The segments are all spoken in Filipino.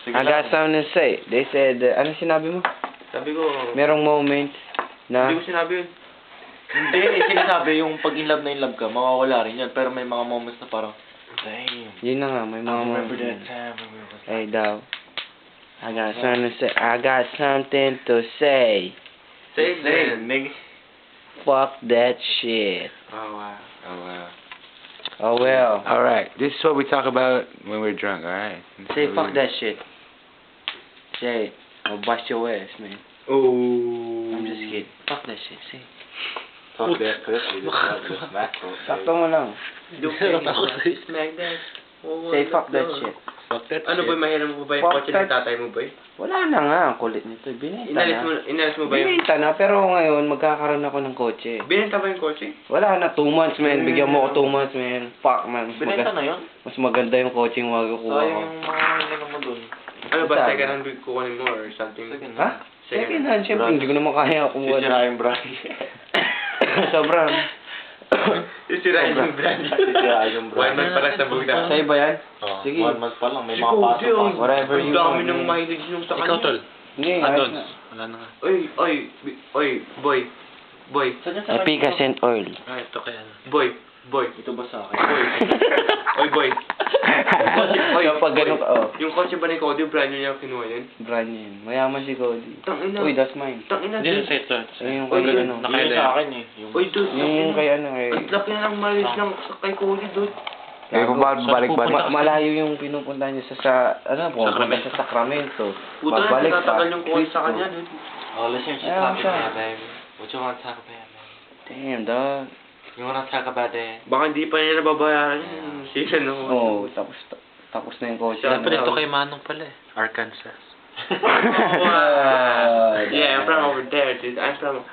I got something to say. They said, ano sinabi mo? Sabi ko, Merong moments na... hindi ko sinabi yun. Hindi, sinasabi yung pag in love ka, mawawala rin yan. Pero may mga moments na parang, damn. Yun na nga, may mga Remember that moments. time, remember that time. Hey, daw. I got something to say. I got something to say. Say it then. nigga. Fuck that shit. Oh, wow. Oh, wow. Oh, well. Alright, this is what we talk about when we're drunk, alright? Say fuck that shit. Say it. I'll bust your ass, man. Oh. I'm just kidding. Fuck that shit. Say it. Fuck that pussy, this smack. Sakto mo lang. Smack that. Say fuck that shit. Fuck that Ano boy, mahiram mo ba yung Fuck kotse ng that- tatay mo boy? Wala na nga. Ang kulit nito. Binenta na. Inalis mo ba yung... Binenta na. Pero ngayon, magkakaroon ako ng kotse. Binenta ba yung kotse? Wala na. 2 months, man. Bigyan mo ako 2 months, man. Fuck, man. Binenta na yun? Mas maganda yung kotse yung makukuha Sayang ko. yung mga ano mo dun. Ano ba, Saan? second hand kukunin mo or something? Second Ha? Second hand. Siyempre, hindi ko naman kaya kumuha. Sisira yung brand. Sobrang. Sisirain yung brand. Sisira yung 1 brand. month pala sa bugda. Sa iba yan? Oh, Sige. 1 month pa lang, may Si mga Cody, pasok-pasok. Whatever Ang you dami want, nung man. mahilig nung sa Ikaw, tol. Hindi, Addons. ayos na. Wala na nga. Oy, boy. Boy. Efficacent oil. Ah, ito kaya na. Boy. Ito ba sa akin? Oy, boy. Kapag ganun ka, oh. Yung kotse ba ni Cody, brand new niya kinuha yun? Brand yun. Mayaman si Cody. Tangina. Uy, that's mine. Tangina. Hindi sa ito. Ayun yung Uy, kay yun. ano. Nakaya Yung na sa akin eh. Yung... Uy, dude. Yung kay ano eh. Ang laki na ng malis ng kay Cody, dude. Eh, kung balik-balik. Malayo yung pinupunta niya sa ano, pumunta sa Sacramento. Puta na, Babalik pa. tinatagal yung kotse sa kanya, dude. Oh, listen, she's Ayaw talking siya. about baby. What you want to talk about, man? Damn, dog. You wanna talk about that? Baka hindi pa niya nababayaran yung season, no? Oh, tapos na yung kotse. Siya Dapat ito kay Manong pala eh. Arkansas. Wow. Yeah, I'm from over there, dude. I'm from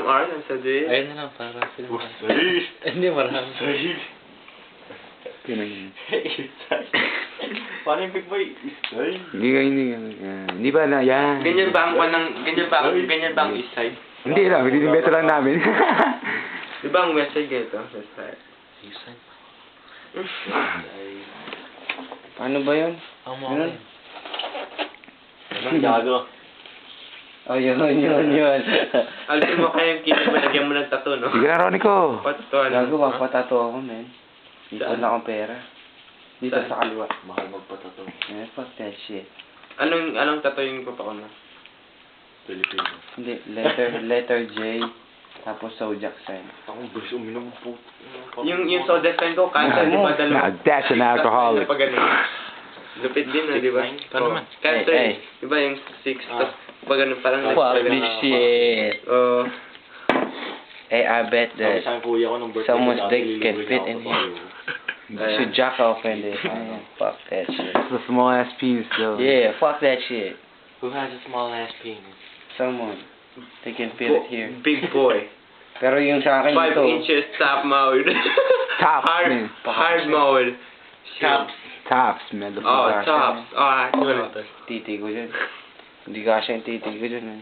Arkansas, dude. Ayun na lang, para sila. Sahih! Hindi, marami. Sahih! Paano yung big boy? Sahih! Hindi ba na, yan. Ganyan ba ang east side? Hindi lang, dinibeta lang namin. Di ba ang west side ganito? West side. Season. Ano ba yun? Ang mga Ganun? Anong gago? Oh, yun. Alisin mo kayo yung kitty mo, lagyan mo ng tattoo, no? Sige na, Ronico. Patutuan. Gago, papatato ako, man. Dito Saan? na akong pera. Dito Saan? sa kaliwa. Mahal magpatato. Yeah, fuck that shit. Anong tattoo yung papakon mo? Pilipino. Hindi, letter J, tapos zodiac sign. Akong gusto uminom po. Yung soda sign ko, cancer, di ba? Nah, that's an alcoholic. Pag ganun. Lupit din, di ba? Paano naman? Cancer, Hey, di ba yung 6, tapos pag ganun, parang Fuck ganun. this shit. Oh. Hey, I bet Sabi that sa akin kuya ko nung birthday someone's ko, dick dati can lilibre fit niya in ako here. sa You should jack off in there. Fuck that shit. It's a small ass penis, though. Yeah, fuck that shit. Who has a small ass penis? Someone. They can fit it here. Big boy. Pero yung sa akin 5 ito, inches top mode. Tops, hard, man. hard mode. Tops. Tops, man. The Oh, fuck. tops. Oh, titi ko dyan. Hindi kasha yung titi ko dyan, man.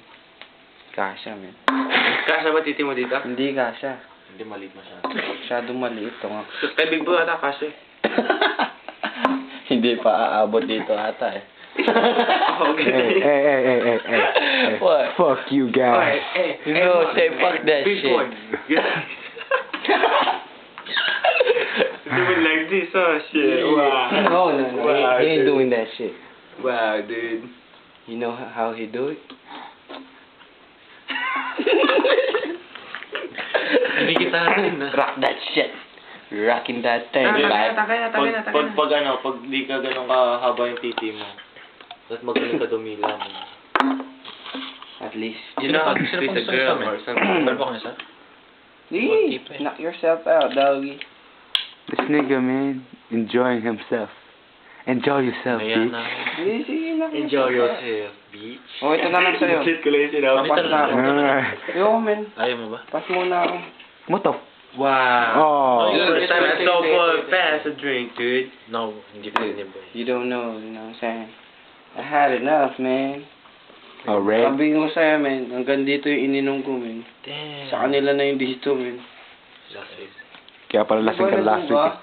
Kasha, man. Kasha ba titi mo dito? Hindi kasha. Hindi maliit masyado. Masyadong maliit to nga. Kay Big Boy ata kasha. Hindi pa aabot dito ata eh. Okay. Hey. What? Fuck you guys. You know, say fuck that Big shit. Boy. Doing like this, oh shit. Wow. No. Wow, He ain't dude. doing that shit. Wow, dude. You know how he do it? Hindi kita rin na. Rock that shit. Rocking that thing, like. Pag di ka ganun kahaba yung titi mo, tapos magaling ka dumila mo. At least. You know how to Sino treat a pang girl isa, or man? something. Meron pa kang isa? Hey, knock yourself out, doggy. This nigga, man, enjoying himself. Enjoy yourself, Ayan bitch. na. Sige, knock Enjoy yourself out. yourself, bitch. Oh, ito na lang sa'yo. Shit ko lang yung sinabi. Papas na ako. Alright. Yo, man. Ayaw mo ba? Pas muna ako. What the f... Wow. Oh. Dude, this time I so full fast a drink, dude. No, hindi pwede boy. You don't know, you know what I'm saying? I had enough, man. Oh, red? Sabi ko sa'yo, man. Hanggang dito yung ininom ko, man. Damn. Sa kanila na yung dito, man. Lasig. Kaya pala lasing ka last week. eh.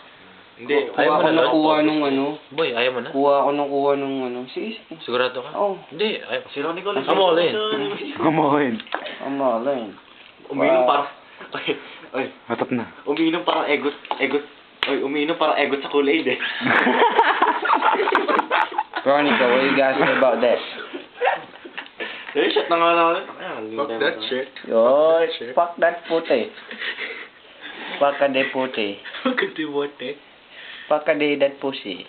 Hindi, Kuha ako na kuha nung ano. Boy, ayaw mo na? Kuha ako nung kuha nung ano. Sige, sige. Sigurado ka? Oh, Hindi, ayaw. Si Ronnie Colas. I'm all in. Come on. I'm all in. Umiinom Wow. parang... Ay, Matap na. umiinom parang egot. Ay, umiinom parang egot sa Kool-Aid eh. Veronica, what you guys say about that? Ay, shot na nga namin. Fuck that shit. Yo, fuck that puti. Fuck a de puti. Fuck it, what eh? Fuck a de that pussy.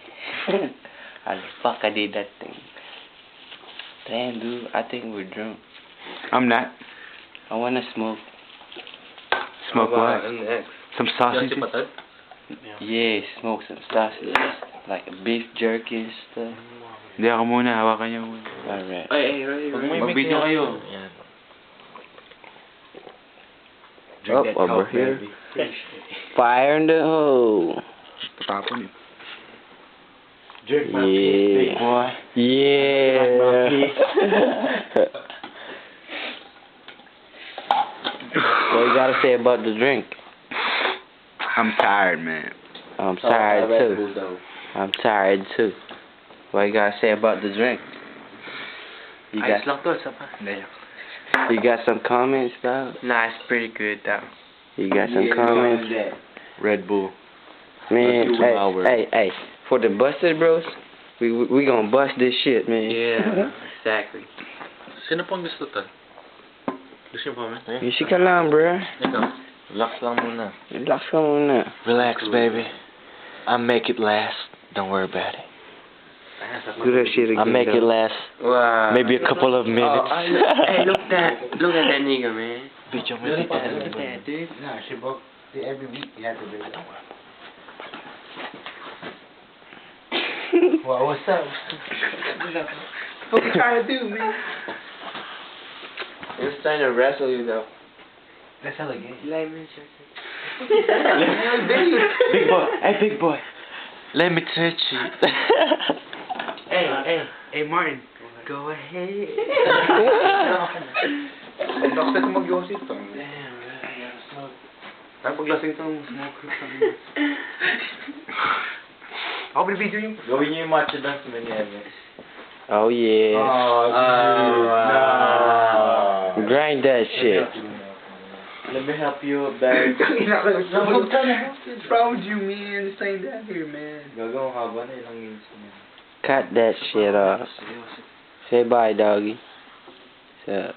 I'll fuck a de that thing. Damn, dude, I think we're drunk. I'm not. I wanna smoke. Smoke what? Next. Some Just sausages? si patad? Yeah, smoke some sausages. Like beef jerky and stuff. Hindi ako muna. Hawakan niyo muna. Alright. Ay, ready. Mag-video kayo. Yan. Up over here. Fire in the hole. Tatapon eh. Drink my Yeah. big boy. Yeah. What you gotta say about the drink? I'm tired, man. I'm tired too. I'm tired too. What you gotta say about the drink? You Ayos got lang to, isa pa. you got some comments though? Nah, it's pretty good though. You got some comments? Red Bull. Man, 2 hours. hey, for the Busted Bros, we gonna bust this shit, man. Yeah, exactly. Sino pang gusto to? Gusto niyo pa, man? You should come on, bro. Ikaw. Relax lang muna. Relax ka muna. Relax, baby. I'll make it last. Don't worry about it. Do that shit again. I'll make it though. last. Wow. Maybe a couple of minutes. Hey, look at that nigga, man. Bitch, I'm Look gonna at that, dude. Well, what's up? What you trying to do, man? He was trying to wrestle you though. That's hella gay. Like, man, Big boy. Hey, big boy. Let me touch you. Hey, Martin. Go ahead. Ang lakas na mag-yosi ito. Ay, paglasing ito, smoke. Ako binibidyo yung... Gawin niyo yung macho dance na niya. Oh yeah. Grind that shit. Let me help you, babe. What's wrong with you, man? This ain't down here, man. Gagawin ka ba na ilang minutes na? Cut that shit off. Say bye, doggy. What's up?